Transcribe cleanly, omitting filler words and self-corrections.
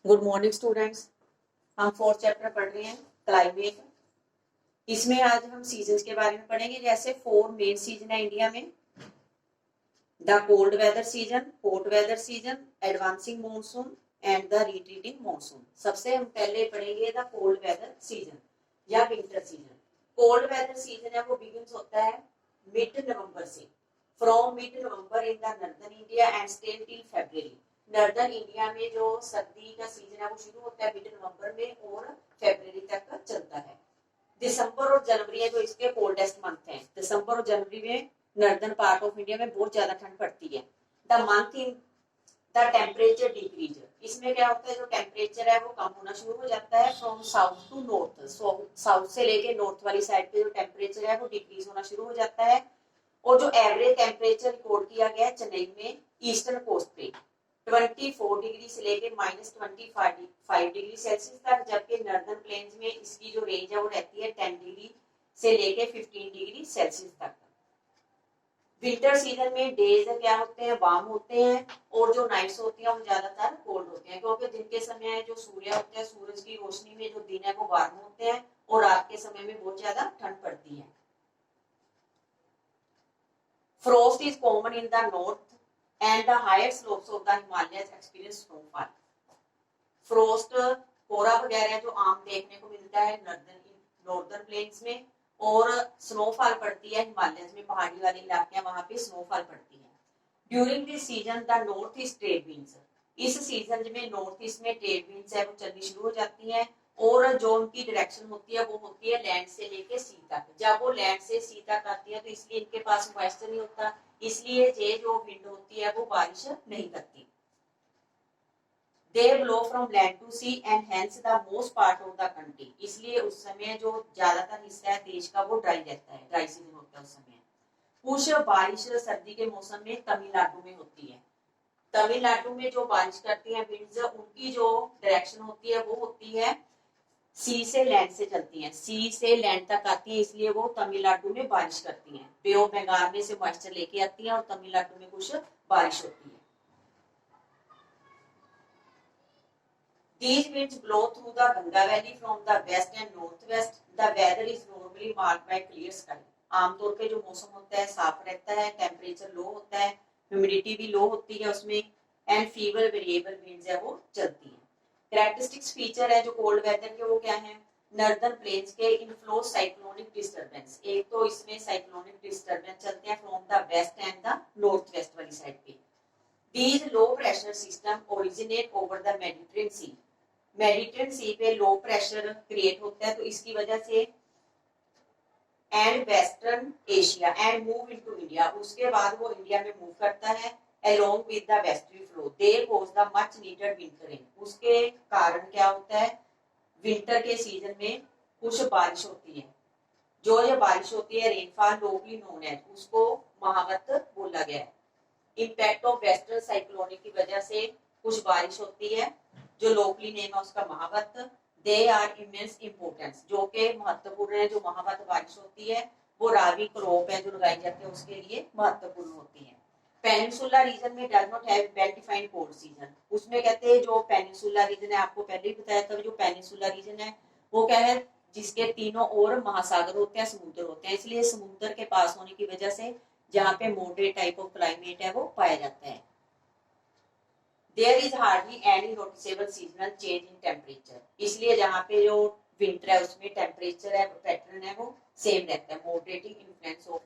Good morning students. हम fourth chapter पढ़ रहे हैं क्लाइमेट। इसमें आज हम सीजन्स के बारे में पढ़ेंगे। जैसे 4 मेन सीजन है इंडिया में। The cold weather season, hot weather season, advancing monsoon and the retreating monsoon. सबसे हम पहले पढ़ेंगे द कोल्ड वेदर सीजन या winter season. Cold weather season है वो बिगिंस होता है मिड नवंबर से। From mid November in the northern India and stay till February. Northern India में जो सर्दी का सीजन है वो शुरू होता है मिड नवंबर में और फरवरी तक चलता है। दिसंबर और जनवरी है जो इसके कोल्डेस्ट मंथ हैं। दिसंबर और जनवरी में नॉर्दर्न पार्ट ऑफ इंडिया में बहुत ज्यादा ठंड पड़ती है। The month in the temperature decrease. इसमें क्या होता है, जो टेम्परेचर है वो कम होना शुरू हो जाता है from south to north. South से लेके नॉर्थ वाली साइड पे जो टेम्परेचर है वो डिक्रीज होना शुरू हो जाता है। और जो एवरेज टेम्परेचर रिकॉर्ड किया गया है चेन्नई में ईस्टर्न कोस्ट पे 24 डिग्री से लेके -25 डिग्री सेल्सियस तक, जबकि नॉर्दर्न प्लेन्स में इसकी जो रेंज है वो रहती है 10 डिग्री से लेके 15 डिग्री सेल्सियस तक। विंटर सीजन में डेज क्या होते हैं, वार्म होते हैं, और जो नाइट्स होती हैं वो ज्यादातर कोल्ड होते हैं, क्योंकि दिन के समय जो सूर्य होता है सूरज की रोशनी में जो दिन है वो वार्म होते हैं और रात के समय में बहुत ज्यादा ठंड पड़ती है। Frost is common in the north and the higher slopes of the Himalayas experience snowfall. Frost कोहरा वगैरह जो आम देखने को मिलता है नॉर्दर्न प्लेन्स में, और स्नोफॉल पड़ती है हिमालयस में, पहाड़ी वाले इलाके हैं वहां पे स्नोफॉल पड़ती है। During this season the north east trade winds. इस सीजन में नॉर्थ ईस्ट में ट्रेड विंड्स है वो चलनी शुरू हो जाती है, और जो उनकी डायरेक्शन होती है वो होती है लैंड से लेके सी तक। जब वो लैंड से सी तक आती है तो इसलिए इनके पास मॉइस्चर नहीं होता, इसलिए ये जो विंड होती है वो बारिश नहीं करती। They blow from land to sea and hence the most part of the country। इसलिए उस समय जो ज्यादातर हिस्सा है देश का वो ड्राई रहता है, ड्राई सीजन होता है उस समय। कुछ बारिश सर्दी के मौसम में तमिलनाडु में होती है। तमिलनाडु में जो बारिश करती है विंड्स, उनकी जो डायरेक्शन होती है वो होती है सी से लैंड से चलती है, सी से लैंड तक आती है, इसलिए वो तमिलनाडु में बारिश करती है। बे ऑफ बंगाल में से मॉइस्चर लेके आती है और तमिलनाडु में कुछ बारिश होती है। These winds blow through the Ganga Valley from the west and northwest. The weather is normally marked by clear sky। आमतौर पे जो मौसम होता है साफ रहता है, टेम्परेचर लो होता है, ह्यूमिडिटी भी लो होती है उसमें, एंड फीवर वेरिएबल विंड्स है वो चलती है। कैरेक्टरिस्टिक्स फीचर है जो कोल्ड वेदर के वो क्या है, नॉर्दर्न प्लेन्स के इनफ्लो साइक्लोनिक डिस्टर्बेंस। एक तो इसमें साइक्लोनिक डिस्टर्बेंस चलते हैं from the west and the north west वाली साइड पे। These low pressure system originate over the Mediterranean Sea। Mediterranean Sea पे लो प्रेशर क्रिएट होता है तो इसकी वजह से and western Asia and move into India. उसके बाद वो इंडिया में मूव करता है along with the western flow. They cause the much needed winter rain. उसके कारण क्या होता है, विंटर के सीजन में कुछ बारिश होती है। जो ये बारिश होती है रेनफॉल लोकली नोन है, उसको महावत बोला गया है। इम्पैक्ट ऑफ वेस्टर्न साइक्लोनिक की वजह से कुछ बारिश होती है, जो लोकली नेम है उसका महावत। दे आर इमेंस इम्पोर्टेंस, जो के महत्वपूर्ण है। जो महावत बारिश होती है वो राबी क्रॉप है जो लगाई जाती है उसके लिए महत्वपूर्ण होती है। पेनिनसुला रीजन में does not have well defined cold season. उसमें कहते हैं जो पेनिनसुला रीजन है, आपको पहले ही बताया था, जो पेनिनसुला रीजन है वो क्या है, जिसके तीनों ओर महासागर होते हैं, समुद्र होते हैं, इसलिए समुद्र के पास होने की वजह से जहाँ पे मॉडरेट टाइप ऑफ क्लाइमेट है वो पाया जाता है। There is hardly any noticeable seasonal change in temperature। इसलिए जहाँ पे जो विंटर है उसमें टेम्परेचर है पैटर्न है वो सेम रहता है। Moderating influence of